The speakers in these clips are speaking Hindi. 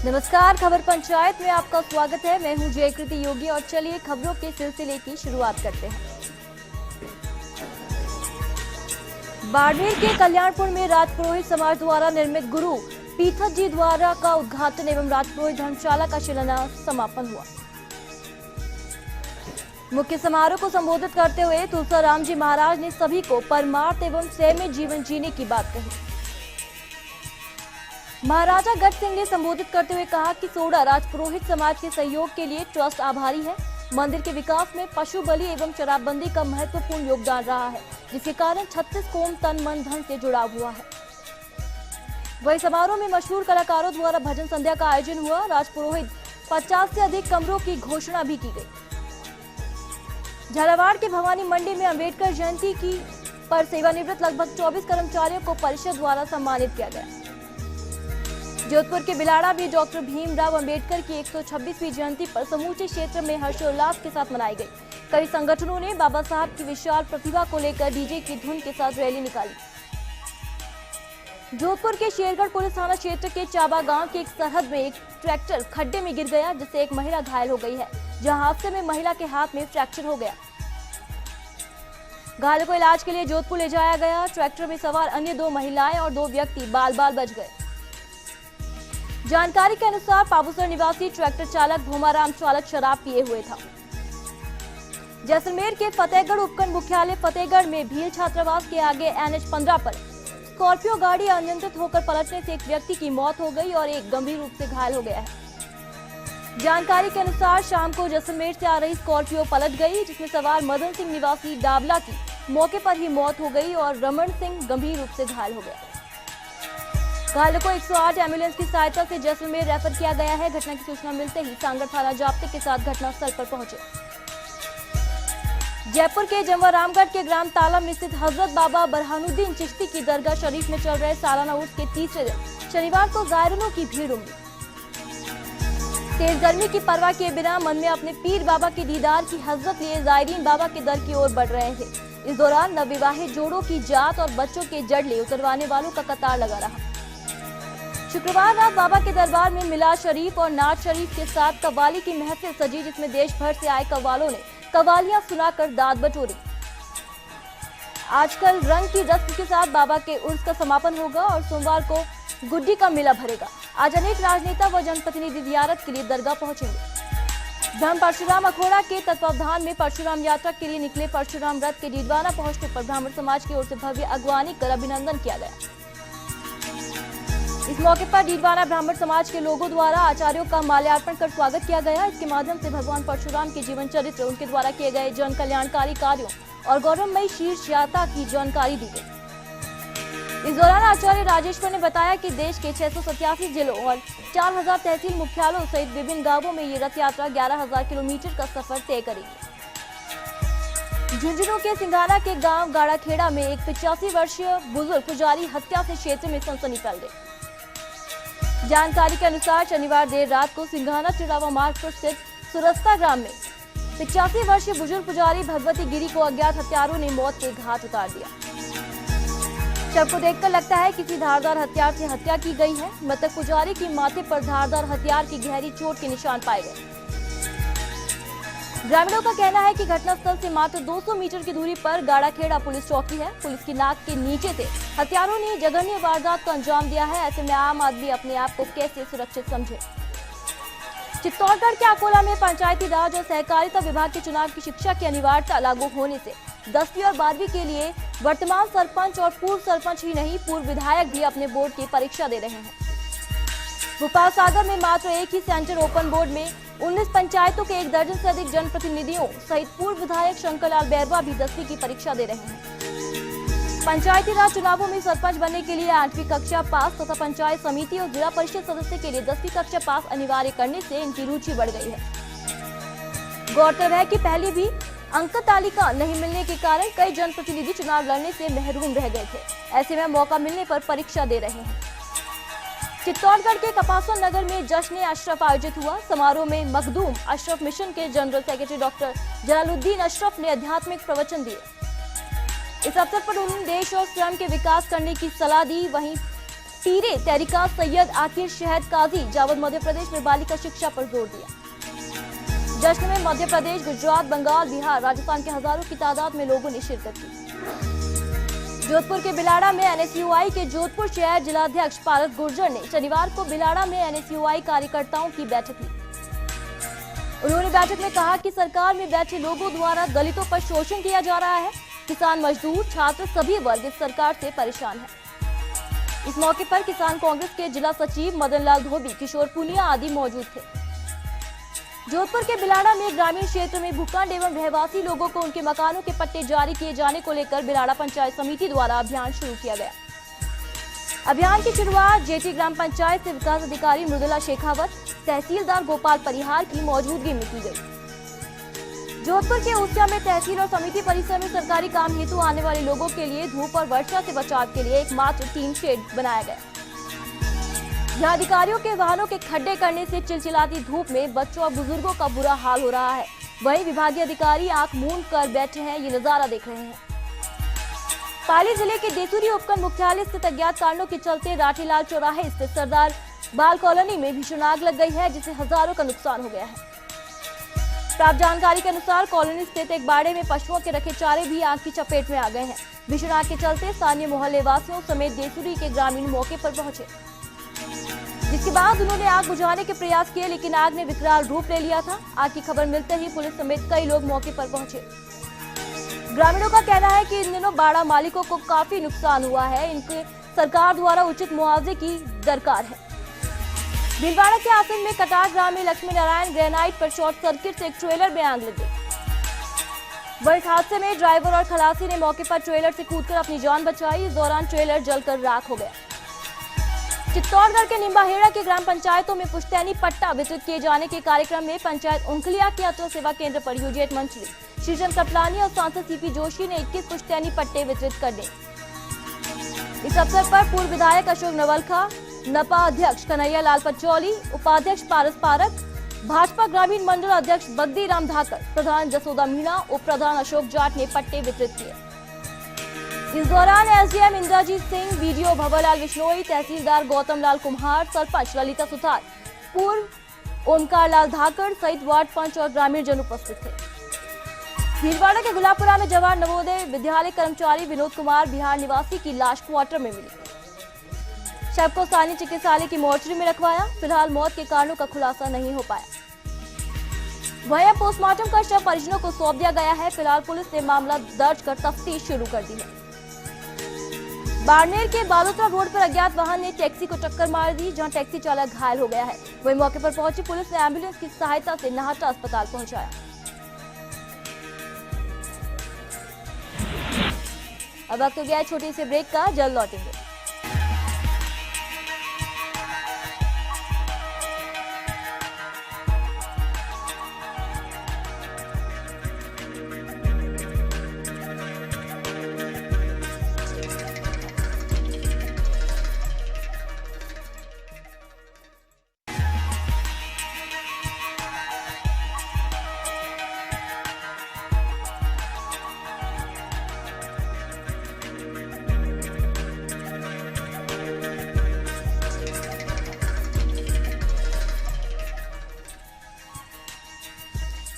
नमस्कार, खबर पंचायत में आपका स्वागत है। मैं हूं जयकृति योगी और चलिए खबरों के सिलसिले की शुरुआत करते हैं। बाड़मेर के कल्याणपुर में राजपुरोहित समाज द्वारा निर्मित गुरु पीठत जी द्वारा का उद्घाटन एवं राजपुरोहित धर्मशाला का शिलान्यास समापन हुआ। मुख्य समारोह को संबोधित करते हुए तुलसीराम जी महाराज ने सभी को परमार्थ एवं संयमित जीवन जीने की बात कही। महाराजा गढ़ सिंह ने संबोधित करते हुए कहा कि सोडा राजपुरोहित समाज के सहयोग के लिए ट्रस्ट आभारी है। मंदिर के विकास में पशु बलि एवं शराबबंदी का महत्वपूर्ण योगदान रहा है, जिसके कारण 36 कौम तन मन धन से जुड़ा हुआ है। वही समारोह में मशहूर कलाकारों द्वारा भजन संध्या का आयोजन हुआ। राजपुरोहित 50 से अधिक कमरों की घोषणा भी की गई। झालावाड़ के भवानी मंडी में अंबेडकर जयंती की पर सेवानिवृत्त लगभग 24 कर्मचारियों को परिषद द्वारा सम्मानित किया गया। जोधपुर के बिलाड़ा में डॉक्टर भीमराव अंबेडकर की 126वीं जयंती पर समूचे क्षेत्र में हर्षोल्लास के साथ मनाई गई। कई संगठनों ने बाबा साहब की विशाल प्रतिभा को लेकर डीजे की धुन के साथ रैली निकाली। जोधपुर के शेरगढ़ पुलिस थाना क्षेत्र के चाबा गांव के एक सरहद में एक ट्रैक्टर खड्डे में गिर गया, जिससे एक महिला घायल हो गई है, जहां हादसे में महिला के हाथ में फ्रैक्चर हो गया। घायलों को इलाज के लिए जोधपुर ले जाया गया। ट्रैक्टर में सवार अन्य 2 महिलाएं और 2 व्यक्ति बाल बाल बच गए। जानकारी के अनुसार पाबूसर निवासी ट्रैक्टर चालक भोमाराम चालक शराब पिए हुए था। जैसलमेर के फतेहगढ़ उपखंड मुख्यालय फतेहगढ़ में भील छात्रावास के आगे NH 15 पर स्कॉर्पियो गाड़ी अनियंत्रित होकर पलटने से एक व्यक्ति की मौत हो गई और एक गंभीर रूप से घायल हो गया है। जानकारी के अनुसार शाम को जैसलमेर से आ रही स्कॉर्पियो पलट गई, जिसमें सवार मदन सिंह निवासी डाबला की मौके पर ही मौत हो गई और रमन सिंह गंभीर रूप से घायल हो गया। घायलों को 108 एम्बुलेंस की सहायता से जैसलमेर रेफर किया गया है। घटना की सूचना मिलते ही सांगड़ थाना जाब्ते के साथ घटनास्थल पर पहुंचे। जयपुर के जमवारामगढ़ के ग्राम ताला में स्थित हजरत बाबा बरहानुद्दीन चिश्ती की दरगाह शरीफ में चल रहे सालाना उर्स के तीसरे दिन शनिवार को जायरीनों की भीड़ उमड़ी। तेज गर्मी की परवाह किए बिना मन में अपने पीर बाबा के दीदार की हजरत लिए जायरीन बाबा के दर की ओर बढ़ रहे थे। इस दौरान नवविवाहित जोड़ों की जात और बच्चों के जड़ले उतरवाने वालों का कतार लगा रहा। शुक्रवार रात बाबा के दरबार में मिलाद शरीफ और नात शरीफ के साथ कव्वाली की महफिल सजी, जिसमें देश भर से आए कव्वालों ने कव्वालियां सुनाकर दाद बटोरी। आजकल रंग की रस्म के साथ बाबा के उर्स का समापन होगा और सोमवार को गुड्डी का मेला भरेगा। आज अनेक राजनेता व जनप्रतिनिधि जियारत के लिए दरगाह पहुंचेंगे। धर्म परशुराम अखोड़ा के तत्वावधान में परशुराम यात्रा के लिए निकले परशुराम रथ के डीडवाना पहुंचने पर ब्राह्मण समाज की ओर से भव्य अगवानी कर अभिनंदन किया गया। इस मौके पर डीडवाना ब्राह्मण समाज के लोगों द्वारा आचार्यों का माल्यार्पण कर स्वागत किया गया। इसके माध्यम से भगवान परशुराम के जीवन चरित्र, उनके द्वारा किए गए जन कल्याणकारी कार्यों और गौरवमयी शीर्ष यात्रा की जानकारी दी गई। इस दौरान आचार्य राजेश्वर ने बताया कि देश के 687 जिलों और 4000 तहसील मुख्यालयों सहित विभिन्न गांवों में ये रथ यात्रा 11000 किलोमीटर का सफर तय करेगी। झुंझुनू के सिंघाना के गांव गाड़ाखेड़ा में एक 85 वर्षीय बुजुर्ग पुजारी हत्या से क्षेत्र में सनसनी फैल गई। जानकारी के अनुसार शनिवार देर रात को सिंघाना चिड़ावा मार्ग पर स्थित सुरस्ता ग्राम में 85 वर्षीय बुजुर्ग पुजारी भगवती गिरी को अज्ञात हत्यारों ने मौत के घाट उतार दिया। शव को देखकर लगता है किसी धारदार हथियार से हत्या की गई है। मृतक पुजारी की माथे पर धारदार हथियार की गहरी चोट के निशान पाए गए। ग्रामीणों का कहना है कि घटनास्थल से मात्र 200 मीटर की दूरी पर गाड़ाखेड़ा पुलिस चौकी है। पुलिस की नाक के नीचे से हत्यारों ने जघन्य वारदात को अंजाम दिया है। ऐसे में आम आदमी अपने आप को कैसे सुरक्षित समझे। चित्तौड़गढ़ के अकोला में पंचायती राज और सहकारिता विभाग के चुनाव की शिक्षा की अनिवार्यता लागू होने से 10वीं और 12वीं के लिए वर्तमान सरपंच और पूर्व सरपंच ही नहीं, पूर्व विधायक भी अपने बोर्ड की परीक्षा दे रहे हैं। भोपाल सागर में मात्र एक ही सेंटर ओपन बोर्ड में 19 पंचायतों के 1 दर्जन से अधिक जनप्रतिनिधियों सहित पूर्व विधायक शंकरलाल बैरवा भी 10वीं की परीक्षा दे रहे हैं। पंचायती राज चुनावों में सरपंच बनने के लिए 8वीं कक्षा पास तथा पंचायत समिति और जिला परिषद सदस्य के लिए 10वीं कक्षा पास अनिवार्य करने से इनकी रुचि बढ़ गई है। गौरतलब है कि पहले भी अंक तालिका नहीं मिलने के कारण कई जनप्रतिनिधि चुनाव लड़ने से महरूम रह गए थे। ऐसे में मौका मिलने पर परीक्षा दे रहे हैं। चित्तौड़गढ़ के कपासवा नगर में जश्न अशरफ आयोजित हुआ। समारोह में मखदूम अशरफ मिशन के general secretary doctor Jalaluddin Ashraf ने आध्यात्मिक प्रवचन दिए। इस अवसर पर उन्होंने देश और स्वयं के विकास करने की सलाह दी। वहीं पीरे तहरीका सैयद आकिर शहद काजी जावद मध्य प्रदेश में बालिका शिक्षा पर जोर दिया। जश्न में मध्य प्रदेश, गुजरात, बंगाल, बिहार, राजस्थान के हजारों की तादाद में लोगों ने शिरकत की। जोधपुर के बिलाड़ा में एनएसयूआई के जोधपुर शहर जिलाध्यक्ष पारस गुर्जर ने शनिवार को बिलाड़ा में एनएसयूआई कार्यकर्ताओं की बैठक ली। उन्होंने बैठक में कहा कि सरकार में बैठे लोगों द्वारा दलितों पर शोषण किया जा रहा है। किसान, मजदूर, छात्र सभी वर्ग इस सरकार से परेशान है। इस मौके पर किसान कांग्रेस के जिला सचिव मदन लाल धोबी, किशोर पुनिया आदि मौजूद थे। जोधपुर के बिलाड़ा में ग्रामीण क्षेत्र में भूखंड एवं रहवासी लोगों को उनके मकानों के पट्टे जारी किए जाने को लेकर बिलाड़ा पंचायत समिति द्वारा अभियान शुरू किया गया। अभियान की शुरुआत जेटी ग्राम पंचायत से विकास अधिकारी मृदुला शेखावत, तहसीलदार गोपाल परिहार की मौजूदगी में की गई। जोधपुर के ऊसिया में तहसील और समिति परिसर में सरकारी काम हेतु आने वाले लोगों के लिए धूप और वर्षा से बचाव के लिए एकमात्र टीन शेड बनाया गया। यहाँ अधिकारियों के वाहनों के खड्डे करने से चिलचिलाती धूप में बच्चों और बुजुर्गों का बुरा हाल हो रहा है। वहीं विभागीय अधिकारी आंख मूंद कर बैठे हैं, ये नजारा देख रहे हैं। पाली जिले के देतुरी उपखंड मुख्यालय स्थित अज्ञात कारणों के चलते राठीलाल चौराहे स्थित सरदार बाल कॉलोनी में भीषण आग लग गई है, जिससे हजारों का नुकसान हो गया है। प्राप्त जानकारी के अनुसार कॉलोनी स्थित एक बाड़े में पशुओं के रखे चारे भी आग की चपेट में आ गए हैं। भीषण आग के चलते स्थानीय मोहल्ले वासियों समेत देतुरी के ग्रामीण मौके पर पहुंचे, जिसके बाद उन्होंने आग बुझाने के प्रयास किए, लेकिन आग ने विकराल रूप ले लिया था। आग की खबर मिलते ही पुलिस समेत कई लोग मौके पर पहुंचे। ग्रामीणों का कहना है कि इन दिनों बाड़ा मालिकों को काफी नुकसान हुआ है, इनके सरकार द्वारा उचित मुआवजे की दरकार है। भीलवाड़ा के आसन में कटार ग्राम में लक्ष्मी नारायण ग्रेनाइट पर शॉर्ट सर्किट से एक ट्रेलर में आग लग गई। वहीं हादसे में ड्राइवर और खलासी ने मौके पर ट्रेलर से कूदकर अपनी जान बचाई। इस दौरान ट्रेलर जलकर राख हो गया। चित्तौड़गढ़ के निम्बाहेड़ा के ग्राम पंचायतों में पुश्तैनी पट्टा वितरित किए जाने के कार्यक्रम में पंचायत उंखलिया के अटल सेवा केंद्र पर यूजेट मंत्री श्रीचंद कटलानी और सांसद सीपी जोशी ने 21 पुश्तैनी पट्टे वितरित कर दिए। इस अवसर पर पूर्व विधायक अशोक नवलखा, नपा अध्यक्ष कन्हैया लाल पचौली, उपाध्यक्ष पारस पारक, भाजपा ग्रामीण मंडल अध्यक्ष बगदी राम धाकर, प्रधान जसोदा मीणा, उप प्रधान अशोक जाट ने पट्टे वितरित किए। इस दौरान एसडीएम इंद्रजीत सिंह, वीडियो भवरलाल विश्नोई, तहसीलदार गौतम लाल कुम्हार, सरपंच ललिता सुथार, पूर्व ओमकार लाल धाकर सहित वार्ड पंच और ग्रामीण जन उपस्थित थे। भीलवाड़ा के गुलाबपुरा में जवाहर नवोदय विद्यालय कर्मचारी विनोद कुमार बिहार निवासी की लाश क्वार्टर में मिली। शव को स्थानीय चिकित्सालय की मोर्चरी में रखवाया। फिलहाल मौत के कारणों का खुलासा नहीं हो पाया। वहीं पोस्टमार्टम का शव परिजनों को सौंप दिया गया है। फिलहाल पुलिस ने मामला दर्ज कर तफ्तीश शुरू कर दी है। बाड़मेर के बालोतरा रोड पर अज्ञात वाहन ने टैक्सी को टक्कर मार दी, जहां टैक्सी चालक घायल हो गया है। वहीं मौके पर पहुंची पुलिस ने एम्बुलेंस की सहायता से नाहटा अस्पताल पहुंचाया। अब वक्त हो गया है छोटी सी ब्रेक का, जल्द लौटेंगे।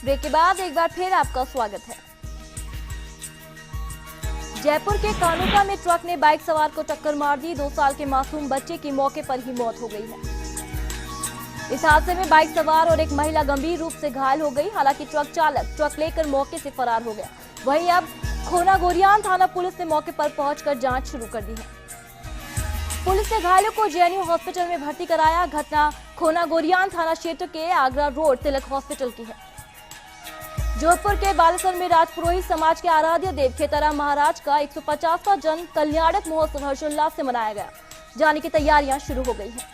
ब्रेक के बाद एक बार फिर आपका स्वागत है। जयपुर के कानोका में ट्रक ने बाइक सवार को टक्कर मार दी। 2 साल के मासूम बच्चे की मौके पर ही मौत हो गई है। इस हादसे में बाइक सवार और एक महिला गंभीर रूप से घायल हो गई। हालांकि ट्रक चालक ट्रक लेकर मौके से फरार हो गया। वहीं अब खोनागोरियान थाना पुलिस ने मौके पर पहुंचकर जांच शुरू कर दी है। पुलिस ने घायलों को जेएनयू हॉस्पिटल में भर्ती कराया। घटना खोनागोरियान थाना क्षेत्र के आगरा रोड तिलक हॉस्पिटल की है। जोधपुर के बालेसर में राजपुरोहित समाज के आराध्य देव खेताराम महाराज का 150वां जन्म कल्याणक महोत्सव हर्षोल्लास से मनाया गया। जाने की तैयारियां शुरू हो गई हैं।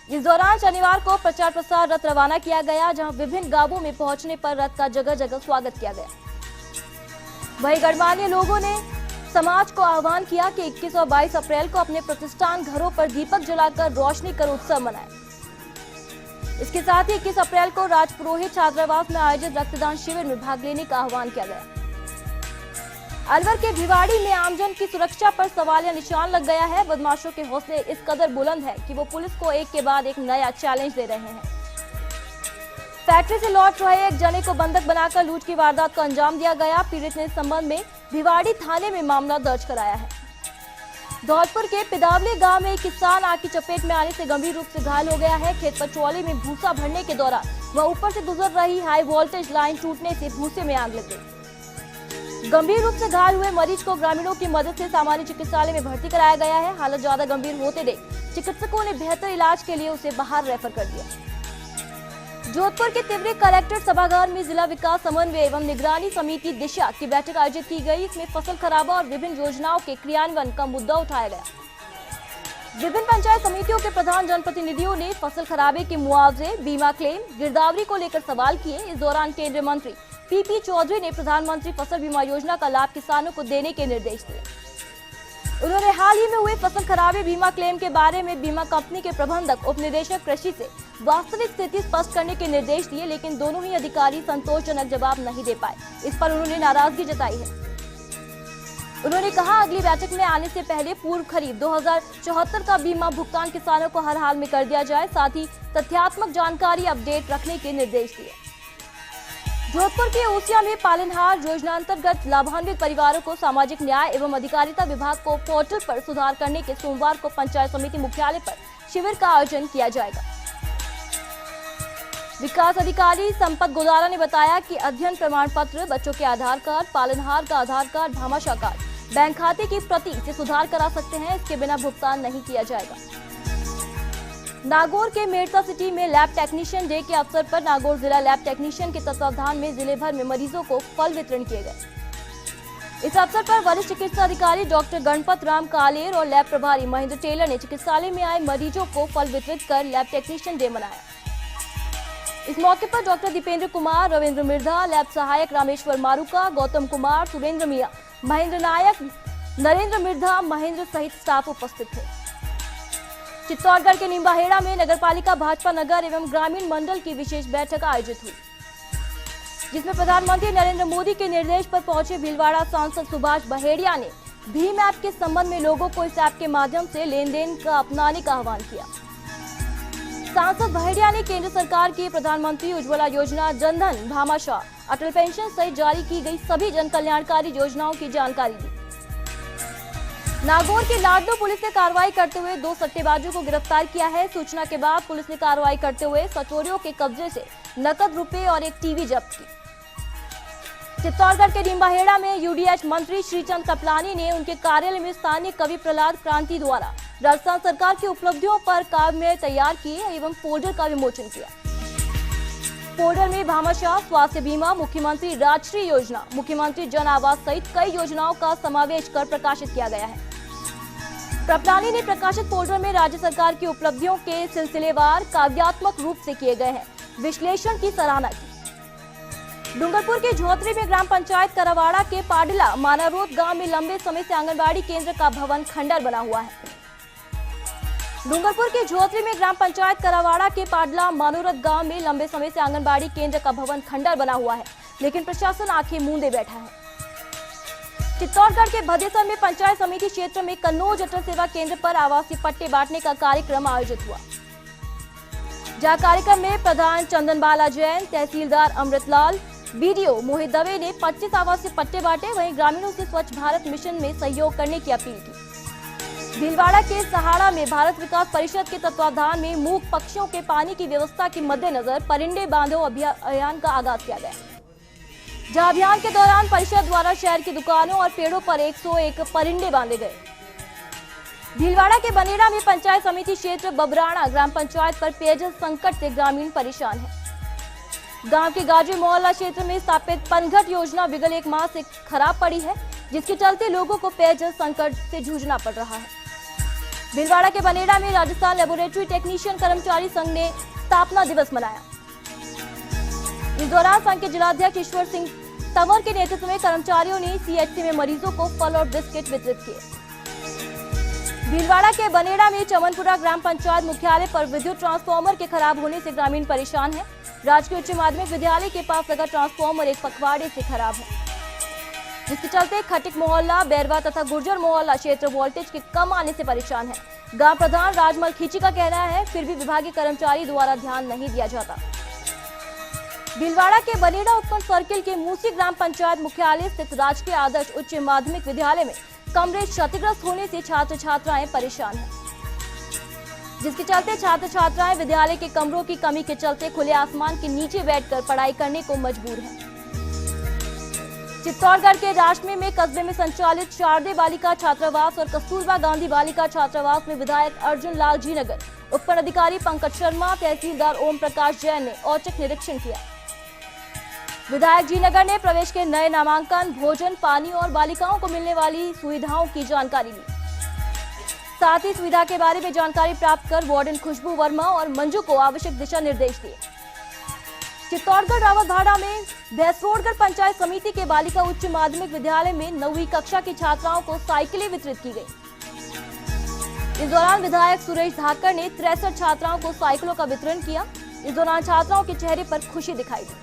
इस दौरान शनिवार को प्रचार प्रसार रथ रवाना किया गया, जहां विभिन्न गांवों में पहुंचने पर रथ का जगह जगह स्वागत किया गया। वहीं गणमान्य लोगों ने समाज को आह्वान किया कि 21 और 22 अप्रैल को अपने प्रतिष्ठान घरों पर दीपक जलाकर रोशनी कर उत्सव मनाएं। इसके साथ ही 21 अप्रैल को राजपुरोहित छात्रावास में आयोजित रक्तदान शिविर में भाग लेने का आह्वान किया गया। अलवर के भिवाड़ी में आमजन की सुरक्षा पर सवालिया निशान लग गया है। बदमाशों के हौसले इस कदर बुलंद है कि वो पुलिस को एक के बाद एक नया चैलेंज दे रहे हैं। फैक्ट्री से लौट रहे एक जने को बंधक बनाकर लूट की वारदात को अंजाम दिया गया। पीड़ित ने इस संबंध में भिवाड़ी थाने में मामला दर्ज कराया है। धौलपुर के पिदावली गांव में एक किसान आग की चपेट में आने से गंभीर रूप से घायल हो गया है। खेत पर ट्रॉली में भूसा भरने के दौरान वह ऊपर से गुजर रही हाई वोल्टेज लाइन टूटने से भूसे में आग लग गई। गंभीर रूप से घायल हुए मरीज को ग्रामीणों की मदद से सामान्य चिकित्सालय में भर्ती कराया गया है। हालत ज्यादा गंभीर होते देख चिकित्सकों ने बेहतर इलाज के लिए उसे बाहर रेफर कर दिया। जोधपुर के तिवरी कलेक्टर सभागार में जिला विकास समन्वय एवं निगरानी समिति दिशा की बैठक आयोजित की गई। इसमें फसल खराबा और विभिन्न योजनाओं के क्रियान्वयन का मुद्दा उठाया गया। विभिन्न पंचायत समितियों के प्रधान जनप्रतिनिधियों ने फसल खराबे के मुआवजे, बीमा क्लेम, गिरदावरी को लेकर सवाल किए। इस दौरान केंद्रीय मंत्री पीपी चौधरी ने प्रधानमंत्री फसल बीमा योजना का लाभ किसानों को देने के निर्देश दिए। उन्होंने हाल ही में हुए फसल खराबे बीमा क्लेम के बारे में बीमा कंपनी के प्रबंधक उप निदेशक कृषि से वास्तविक स्थिति स्पष्ट करने के निर्देश दिए, लेकिन दोनों ही अधिकारी संतोषजनक जवाब नहीं दे पाए। इस पर उन्होंने नाराजगी जताई है। उन्होंने कहा अगली बैठक में आने से पहले पूर्व खरीफ 2074 का बीमा भुगतान किसानों को हर हाल में कर दिया जाए, साथ ही तथ्यात्मक जानकारी अपडेट रखने के निर्देश दिए। जोधपुर के ओसिया में पालनहार योजना अंतर्गत लाभान्वित परिवारों को सामाजिक न्याय एवं अधिकारिता विभाग को पोर्टल पर सुधार करने के सोमवार को पंचायत समिति मुख्यालय पर शिविर का आयोजन किया जाएगा। विकास अधिकारी संपत गोदारा ने बताया कि अध्ययन प्रमाण पत्र, बच्चों के आधार कार्ड, पालनहार का आधार कार्ड, भामाशाह कार्ड, बैंक खाते की प्रति से सुधार करा सकते हैं। इसके बिना भुगतान नहीं किया जाएगा। नागौर के मेड़ता सिटी में लैब टेक्नीशियन डे के अवसर पर नागौर जिला लैब टेक्नीशियन के तत्वावधान में जिले भर में मरीजों को फल वितरण किए गए। इस अवसर पर वरिष्ठ चिकित्सा अधिकारी डॉक्टर गणपत राम कालेर और लैब प्रभारी महेंद्र टेलर ने चिकित्सालय में आए मरीजों को फल वितरित कर लैब टेक्नीशियन डे मनाया। इस मौके पर डॉक्टर दीपेंद्र कुमार, रविंद्र मिर्धा, लैब सहायक रामेश्वर मारूका, गौतम कुमार, सुरेंद्र मिया, महेंद्र नायक, नरेंद्र मिर्धा, महेंद्र सहित स्टाफ उपस्थित थे। चित्तौड़गढ़ के निम्बाहेड़ा में नगरपालिका भाजपा नगर एवं ग्रामीण मंडल की विशेष बैठक आयोजित हुई, जिसमें प्रधानमंत्री नरेंद्र मोदी के निर्देश पर पहुंचे भीलवाड़ा सांसद सुभाष बहेड़िया ने भीम ऐप के संबंध में लोगों को इस ऐप के माध्यम से लेन देन का अपनाने का आह्वान किया। सांसद बहेड़िया ने केंद्र सरकार की प्रधानमंत्री उज्ज्वला योजना, जनधन, भामाशाह, अटल पेंशन सहित जारी की गई सभी जन कल्याणकारी योजनाओं की जानकारी दी। नागौर की लाडलो पुलिस ने कार्रवाई करते हुए 2 सट्टेबाजों को गिरफ्तार किया है। सूचना के बाद पुलिस ने कार्रवाई करते हुए सचोरियों के कब्जे से नकद रुपए और एक टीवी जब्त की। चित्तौड़गढ़ के निम्बाहेड़ा में यूडीएच मंत्री श्रीचंद कपलानी ने उनके कार्यालय में स्थानीय कवि प्रहलाद क्रांति द्वारा राजस्थान सरकार की उपलब्धियों पर काव्य तैयार किए एवं फोल्डर का विमोचन किया। फोल्डर में भामाशाह, स्वास्थ्य बीमा, मुख्यमंत्री राजश्री योजना, मुख्यमंत्री जन आवास सहित कई योजनाओं का समावेश कर प्रकाशित किया गया है। कपलानी ने प्रकाशित फोल्डर में राज्य सरकार की उपलब्धियों के सिलसिलेवार काव्यात्मक रूप से किए गए हैं विश्लेषण की सराहना की। डूंगरपुर के झोतरी में ग्राम पंचायत करावाड़ा के पाडला मानारोद गांव में लंबे समय से आंगनबाड़ी केंद्र का भवन खंडर बना हुआ है। डूंगरपुर के झोतरी में ग्राम पंचायत करावाड़ा के पाडला मानोरथ गांव में लंबे समय से आंगनबाड़ी केंद्र का भवन खंडर बना हुआ है, लेकिन प्रशासन आंखें मूंदे बैठा है। चित्तौड़गढ़ के भदेसर में पंचायत समिति क्षेत्र में कन्नौज अटल सेवा केंद्र पर आवासीय पट्टे बांटने का कार्यक्रम आयोजित हुआ, जहां कार्यक्रम में प्रधान चंदनबाला जैन, तहसीलदार अमृतलाल, बीडीओ मोहित दवे ने 25 आवासीय पट्टे बांटे। वहीं ग्रामीणों से स्वच्छ भारत मिशन में सहयोग करने की अपील की। भीलवाड़ा के सहाड़ा में भारत विकास परिषद के तत्वावधान में मूक पक्षियों के पानी की व्यवस्था के मद्देनजर परिंदे बांधो अभियान का आगाज किया गया, जहां अभियान के दौरान परिषद द्वारा शहर की दुकानों और पेड़ों पर 101 परिंदे बांधे गए। भीलवाड़ा के बनेड़ा में पंचायत समिति क्षेत्र बबराना ग्राम पंचायत पर पेयजल संकट से ग्रामीण परेशान है। गांव के गाजू मोहल्ला क्षेत्र में स्थापित पनघट योजना विगत 1 माह से खराब पड़ी है, जिसके चलते लोगों को पेयजल संकट से जूझना पड़ रहा है। भीलवाड़ा के बनेड़ा में राजस्थान लेबोरेटरी टेक्नीशियन कर्मचारी संघ ने स्थापना दिवस मनाया। इस दौरान संघ के जिलाध्यक्ष ईश्वर सिंह तंवर के नेतृत्व में कर्मचारियों ने सीएचसी में मरीजों को फल और बिस्किट वितरित किए। भीलवाड़ा के बनेड़ा में चमनपुरा ग्राम पंचायत मुख्यालय पर विद्युत ट्रांसफार्मर के खराब होने से ग्रामीण परेशान है। राजकीय उच्च माध्यमिक विद्यालय के पास लगा ट्रांसफार्मर एक पखवाड़े से खराब है। जिसके चलते खटिक मोहल्ला, बैरवा तथा गुर्जर मोहल्ला क्षेत्र वोल्टेज के कम आने से परेशान है। गांव प्रधान राजमल खींची का कहना है, फिर भी विभागीय कर्मचारी द्वारा ध्यान नहीं दिया जाता। भीलवाड़ा के बनेड़ा उपखंड सर्किल के मूसी ग्राम पंचायत मुख्यालय स्थित राजकीय आदर्श उच्च माध्यमिक विद्यालय में कमरे क्षतिग्रस्त होने से छात्र छात्राएं परेशान हैं, जिसके चलते छात्र छात्राएं विद्यालय के कमरों की कमी के चलते खुले आसमान के नीचे बैठकर पढ़ाई करने को मजबूर हैं। चित्तौड़गढ़ के राशमी में कस्बे में संचालित शारदे बालिका छात्रावास और कस्तूरबा गांधी बालिका छात्रावास में विधायक अर्जुन लाल जी नगर, उपखंड अधिकारी पंकज शर्मा, तहसीलदार ओम प्रकाश जैन ने औचक निरीक्षण किया। विधायक जी नगर ने प्रवेश के नए नामांकन, भोजन, पानी और बालिकाओं को मिलने वाली सुविधाओं की जानकारी ली। साथ ही सुविधा के बारे में जानकारी प्राप्त कर वार्डन खुशबू वर्मा और मंजू को आवश्यक दिशा निर्देश दिए। चित्तौड़गढ़ रावतभाड़ा में भैंसरोडगढ़ पंचायत समिति के बालिका उच्च माध्यमिक विद्यालय में 9वीं कक्षा की छात्राओं को साइकिलें वितरित की गई। इस दौरान विधायक सुरेश धाकड़ ने 63 छात्राओं को साइकिलों का वितरण किया। इस दौरान छात्राओं के चेहरे पर खुशी दिखाई दी।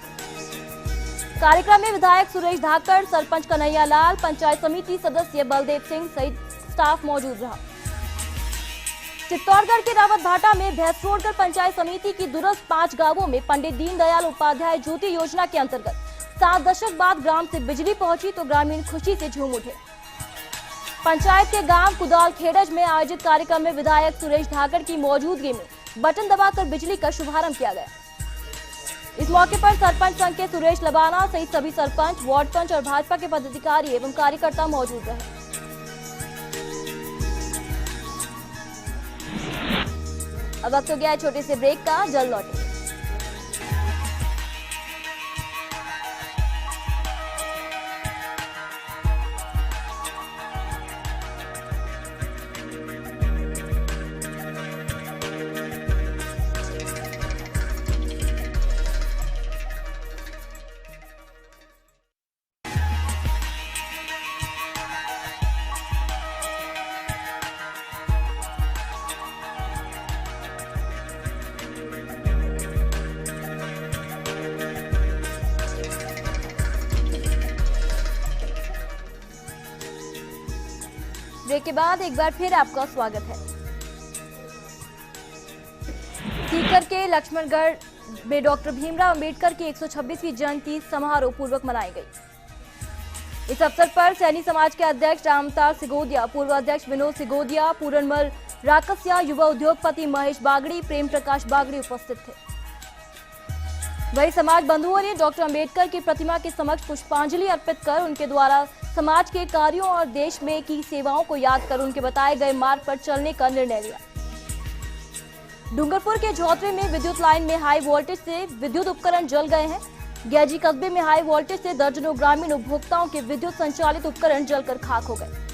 कार्यक्रम में विधायक सुरेश धाकड़, सरपंच कन्हैया लाल, पंचायत समिति सदस्य बलदेव सिंह सहित स्टाफ मौजूद रहा। चित्तौड़गढ़ के रावतभाटा में भैंसरोडगढ़ पंचायत समिति की दूरस्थ 5 गांवों में पंडित दीनदयाल उपाध्याय ज्योति योजना के अंतर्गत 7 दशक बाद ग्राम से बिजली पहुंची तो ग्रामीण खुशी से झूम उठे। पंचायत के गांव कुदाल खेड़ज में आयोजित कार्यक्रम में विधायक सुरेश धाकड़ की मौजूदगी में बटन दबाकर बिजली का शुभारंभ किया गया। इस मौके पर सरपंच संघ के सुरेश लबाना सहित सभी सरपंच, वार्ड पंच और भाजपा के पदाधिकारी एवं कार्यकर्ता मौजूद रहे। अब वक्त हो गया है छोटे से ब्रेक का, जल्द लौटेंगे। ब्रेक के बाद एक बार फिर आपका स्वागत है। सीकर के लक्ष्मणगढ़ में डॉक्टर भीमराव अंबेडकर की 126वीं जयंती समारोह पूर्वक मनाई गई। इस अवसर पर सैनी समाज के अध्यक्ष रामतार सिगोदिया, पूर्व अध्यक्ष विनोद सिगोदिया, पूरनमल राकसिया, युवा उद्योगपति महेश बागड़ी, प्रेम प्रकाश बागड़ी उपस्थित थे। वही समाज बंधुओं ने डॉक्टर अंबेडकर की प्रतिमा के समक्ष पुष्पांजलि अर्पित कर उनके द्वारा समाज के कार्यों और देश में की सेवाओं को याद कर उनके बताए गए मार्ग पर चलने का निर्णय लिया। डूंगरपुर के झौतरे में विद्युत लाइन में हाई वोल्टेज से विद्युत उपकरण जल गए हैं। गैजी कस्बे में हाई वोल्टेज से दर्जनों ग्रामीण उपभोक्ताओं के विद्युत संचालित उपकरण जलकर खाक हो गए।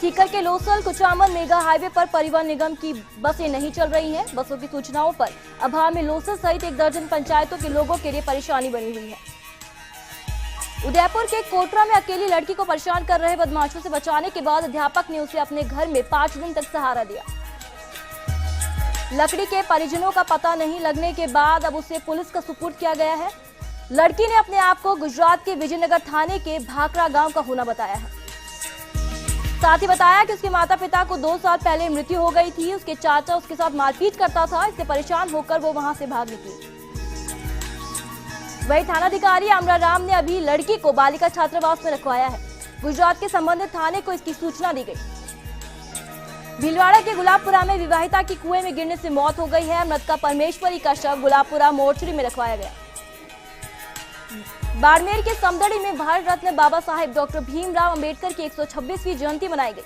सीकर के लोसल कुचामन मेगा हाईवे पर परिवहन निगम की बसें नहीं चल रही हैं। बसों की सूचनाओं पर अभाव में लोसल सहित 1 दर्जन पंचायतों के लोगों के लिए परेशानी बनी हुई है। उदयपुर के कोटरा में अकेली लड़की को परेशान कर रहे बदमाशों से बचाने के बाद अध्यापक ने उसे अपने घर में 5 दिन तक सहारा दिया। लड़की के परिजनों का पता नहीं लगने के बाद अब उसे पुलिस का सुपुर्द किया गया है। लड़की ने अपने आप को गुजरात के विजयनगर थाने के भाखड़ा गांव का होना बताया है। साथ ही बताया कि उसके माता पिता को 2 साल पहले मृत्यु हो गई थी। उसके चाचा उसके साथ मारपीट करता था। इससे परेशान होकर वो वहां से भाग निकली। वही थानाधिकारी अमरा राम ने अभी लड़की को बालिका छात्रावास में रखवाया है। गुजरात के संबंधित थाने को इसकी सूचना दी गई। भीलवाड़ा के गुलाबपुरा में विवाहिता की कुएं में गिरने से मौत हो गई है। मृतका परमेश्वरी का शव गुलाबपुरा मोर्चरी में रखवाया गया। बाड़मेर के समदड़ी में भारत रत्न बाबा साहेब डॉक्टर भीमराव अंबेडकर की 126वीं जयंती मनाई गई।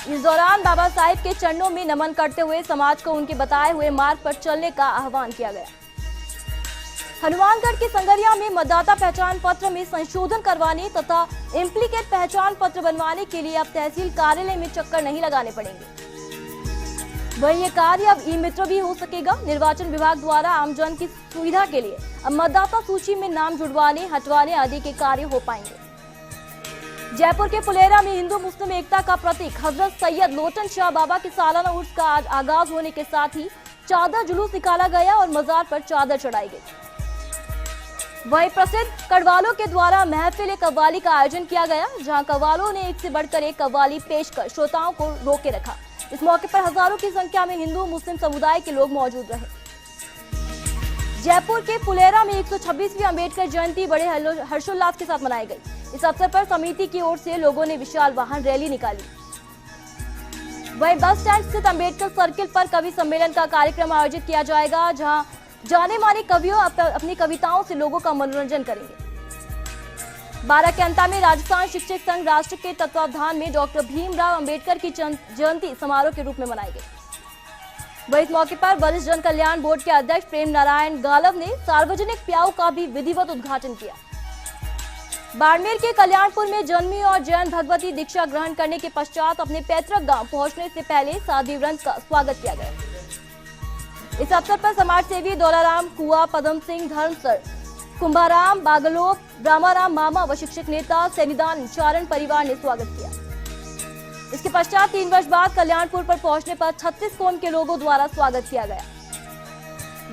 इस दौरान बाबा साहेब के चरणों में नमन करते हुए समाज को उनके बताए हुए मार्ग पर चलने का आह्वान किया गया। हनुमानगढ़ के संगरिया में मतदाता पहचान पत्र में संशोधन करवाने तथा इम्प्लीकेट पहचान पत्र बनवाने के लिए अब तहसील कार्यालय में चक्कर नहीं लगाने पड़ेंगे। वही ये कार्य अब ई मित्र भी हो सकेगा। निर्वाचन विभाग द्वारा आमजन की सुविधा के लिए अब मतदाता सूची में नाम जुड़वाने, हटवाने आदि के कार्य हो पाएंगे। जयपुर के फुलेरा में हिंदू मुस्लिम एकता का प्रतीक हजरत सैयद लोटन शाह बाबा के सालाना उर्स का आज आगाज होने के साथ ही चादर जुलूस निकाला गया और मजार पर चादर चढ़ाई गई। वही प्रसिद्ध कव्वालों के द्वारा महफिल कव्वाली का आयोजन किया गया, जहां कव्वालों ने एक से बढ़कर एक कव्वाली पेश कर श्रोताओं को रोके रखा। इस मौके पर हजारों की संख्या में हिंदू मुस्लिम समुदाय के लोग मौजूद रहे। जयपुर के फुलेरा में 126वीं अंबेडकर जयंती बड़े हर्षोल्लास के साथ मनाई गई। इस अवसर पर समिति की ओर से लोगों ने विशाल वाहन रैली निकाली। वहीं बस स्टैंड स्थित अंबेडकर सर्किल पर कवि सम्मेलन का कार्यक्रम आयोजित किया जाएगा, जहां जाने माने कवियों अपनी कविताओं से लोगों का मनोरंजन करेंगे। बाराकंता में राजस्थान शिक्षक संघ राष्ट्र के तत्वावधान में डॉक्टर भीमराव अंबेडकर की जयंती समारोह के रूप में मनाई गई। वहीं इस मौके पर वरिष्ठ जन कल्याण बोर्ड के अध्यक्ष प्रेम नारायण गालव ने सार्वजनिक प्याऊ का भी विधिवत उद्घाटन किया। बाड़मेर के कल्याणपुर में जन्मी और जैन भगवती दीक्षा ग्रहण करने के पश्चात अपने पैतृक गांव पहुंचने से पहले साध्वी वृंद का स्वागत किया गया। इस अवसर पर समाज सेवी दौलाराम कुआ, पदम सिंह, धर्मसर, कुंभाराम, बागलोक, ब्रह्माराम मामा व शिक्षक नेता सैनिदान चारण परिवार ने स्वागत किया। इसके पश्चात 3 वर्ष बाद कल्याणपुर पर पहुंचने पर 36 कौम के लोगों द्वारा स्वागत किया गया।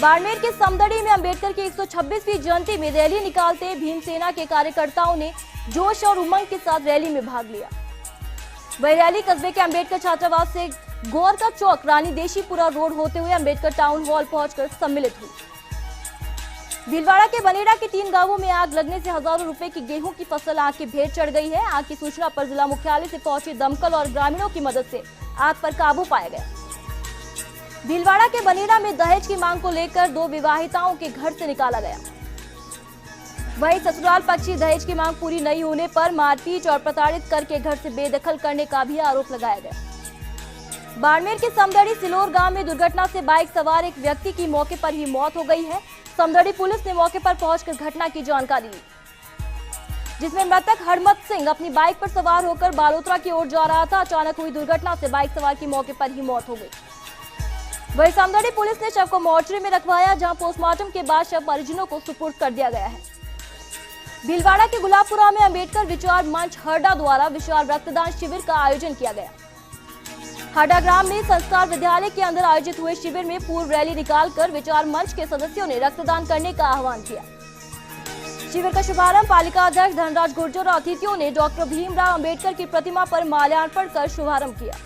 बाड़मेर के समदड़ी में अंबेडकर की 126वीं जयंती में रैली निकालते भीमसेना के कार्यकर्ताओं ने जोश और उमंग के साथ रैली में भाग लिया। वह रैली कस्बे के अंबेडकर छात्रावास से गोरका चौक, रानी देशीपुरा रोड होते हुए अंबेडकर टाउन हॉल पहुंचकर सम्मिलित हुई। भीलवाड़ा के बनेड़ा के 3 गांवों में आग लगने से हजारों रुपए की गेहूं की फसल आग की भेंट चढ़ गई है। आग की सूचना पर जिला मुख्यालय से पहुंची दमकल और ग्रामीणों की मदद से आग पर काबू पाया गया। भीलवाड़ा के बनेड़ा में दहेज की मांग को लेकर 2 विवाहिताओं के घर से निकाला गया। वहीं ससुराल पक्षी दहेज की मांग पूरी नहीं होने पर मारपीट और प्रताड़ित करके घर से बेदखल करने का भी आरोप लगाया गया। बाड़मेर के समदड़ी सिलोर गांव में दुर्घटना से बाइक सवार एक व्यक्ति की मौके पर ही मौत हो गई है। समदड़ी पुलिस ने मौके पर पहुंचकर घटना की जानकारी ली, जिसमें मृतक हरमत सिंह अपनी बाइक पर सवार होकर बालोतरा की ओर जा रहा था। अचानक हुई दुर्घटना से बाइक सवार की मौके पर ही मौत हो गई। वहीं समदड़ी पुलिस ने शव को मोर्चरी में रखवाया, जहां पोस्टमार्टम के बाद शव परिजनों को सुपुर्द कर दिया गया है। भीलवाड़ा के गुलाबपुरा में अंबेडकर विचार मंच हरडा द्वारा विशाल रक्तदान शिविर का आयोजन किया गया। हरडा ग्राम में संस्कार विद्यालय के अंदर आयोजित हुए शिविर में पूर्व रैली निकालकर विचार मंच के सदस्यों ने रक्तदान करने का आह्वान किया। शिविर का शुभारंभ पालिका अध्यक्ष धनराज गुर्जर और अतिथियों ने डॉक्टर भीमराव अंबेडकर की प्रतिमा पर माल्यार्पण कर शुभारंभ किया।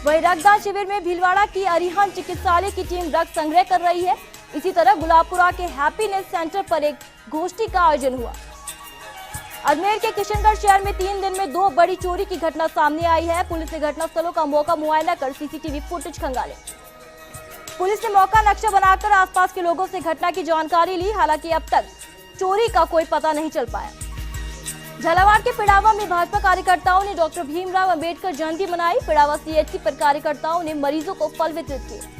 वहीं रक्तदान शिविर में भीलवाड़ा की अरिहंत चिकित्सालय की टीम रक्त संग्रह कर रही है। इसी तरह गुलाबपुरा के हैप्पीनेस सेंटर पर एक गोष्ठी का आयोजन हुआ। अजमेर के किशनगढ़ शहर में 3 दिन में 2 बड़ी चोरी की घटना सामने आई है। पुलिस ने घटनास्थलों का मौका मुआयना कर सीसीटीवी फुटेज खंगाले। पुलिस ने मौका नक्शा बनाकर आसपास के लोगों से घटना की जानकारी ली। हालांकि अब तक चोरी का कोई पता नहीं चल पाया। झालावाड़ के पिड़ावा में भाजपा कार्यकर्ताओं ने डॉक्टर भीमराव अंबेडकर जयंती मनाई। पिड़ावा सीएचसी पर कार्यकर्ताओं ने मरीजों को फल वितरित किए।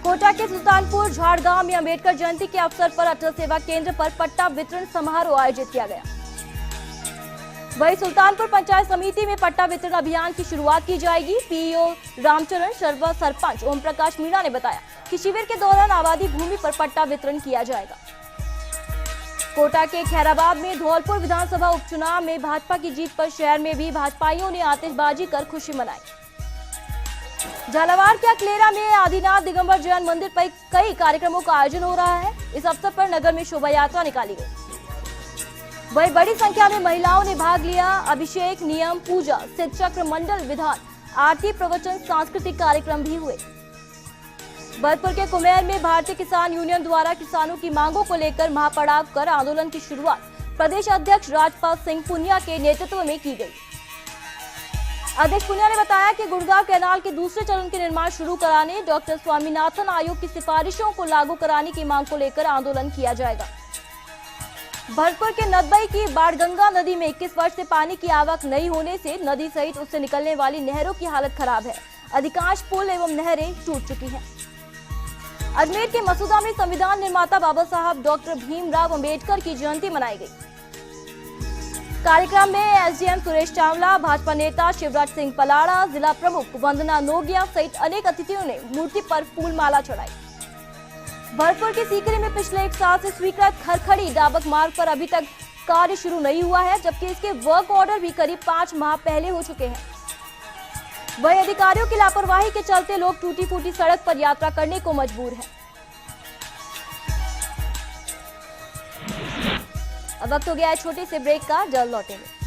कोटा के सुल्तानपुर झाड़गांव में अंबेडकर जयंती के अवसर पर अटल सेवा केंद्र पर पट्टा वितरण समारोह आयोजित किया गया। वहीं सुल्तानपुर पंचायत समिति में पट्टा वितरण अभियान की शुरुआत की जाएगी। पीईओ रामचरण शर्मा, सरपंच ओम प्रकाश मीणा ने बताया कि शिविर के दौरान आबादी भूमि पर पट्टा वितरण किया जाएगा। कोटा के खैराबाद में धौलपुर विधानसभा उपचुनाव में भाजपा की जीत पर शहर में भी भाजपाइयों ने आतिशबाजी कर खुशी मनाई। झालावाड़ के अकलेरा में आदिनाथ दिगंबर जैन मंदिर पर कई कार्यक्रमों का आयोजन हो रहा है। इस अवसर पर नगर में शोभा यात्रा निकाली गई। वहीं बड़ी संख्या में महिलाओं ने भाग लिया। अभिषेक, नियम, पूजा, सिद्ध चक्र मंडल विधान, आरती, प्रवचन, सांस्कृतिक कार्यक्रम भी हुए। भरतपुर के कुमेर में भारतीय किसान यूनियन द्वारा किसानों की मांगों को लेकर महापड़ाव कर आंदोलन की शुरुआत प्रदेश अध्यक्ष राजपाल सिंह पुनिया के नेतृत्व में की गई। अध्यक्ष पुनिया ने बताया कि गुड़गांव कैनाल के दूसरे चरण के निर्माण शुरू कराने, डॉक्टर स्वामीनाथन आयोग की सिफारिशों को लागू कराने की मांग को लेकर आंदोलन किया जाएगा। भरतपुर के नदबई की बाणगंगा नदी में 21 वर्ष से पानी की आवक नहीं होने से नदी सहित उससे निकलने वाली नहरों की हालत खराब है। अधिकांश पुल एवं नहरें टूट चुकी हैं। अजमेर के मसूदा में संविधान निर्माता बाबा साहब डॉक्टर भीमराव अंबेडकर की जयंती मनाई गई। कार्यक्रम में एसडीएम सुरेश चावला, भाजपा नेता शिवराज सिंह पलाड़ा, जिला प्रमुख वंदना नोगिया सहित अनेक अतिथियों ने मूर्ति पर फूल माला चढ़ाई। भरतपुर के सीकरी में पिछले 1 साल से स्वीकृत खरखड़ी डाबक मार्ग पर अभी तक कार्य शुरू नहीं हुआ है, जबकि इसके वर्क ऑर्डर भी करीब 5 माह पहले हो चुके हैं। वहीं अधिकारियों की लापरवाही के चलते लोग टूटी फूटी सड़क पर यात्रा करने को मजबूर हैं। अब वक्त हो गया है छोटे से ब्रेक का, जल्द लौटेंगे।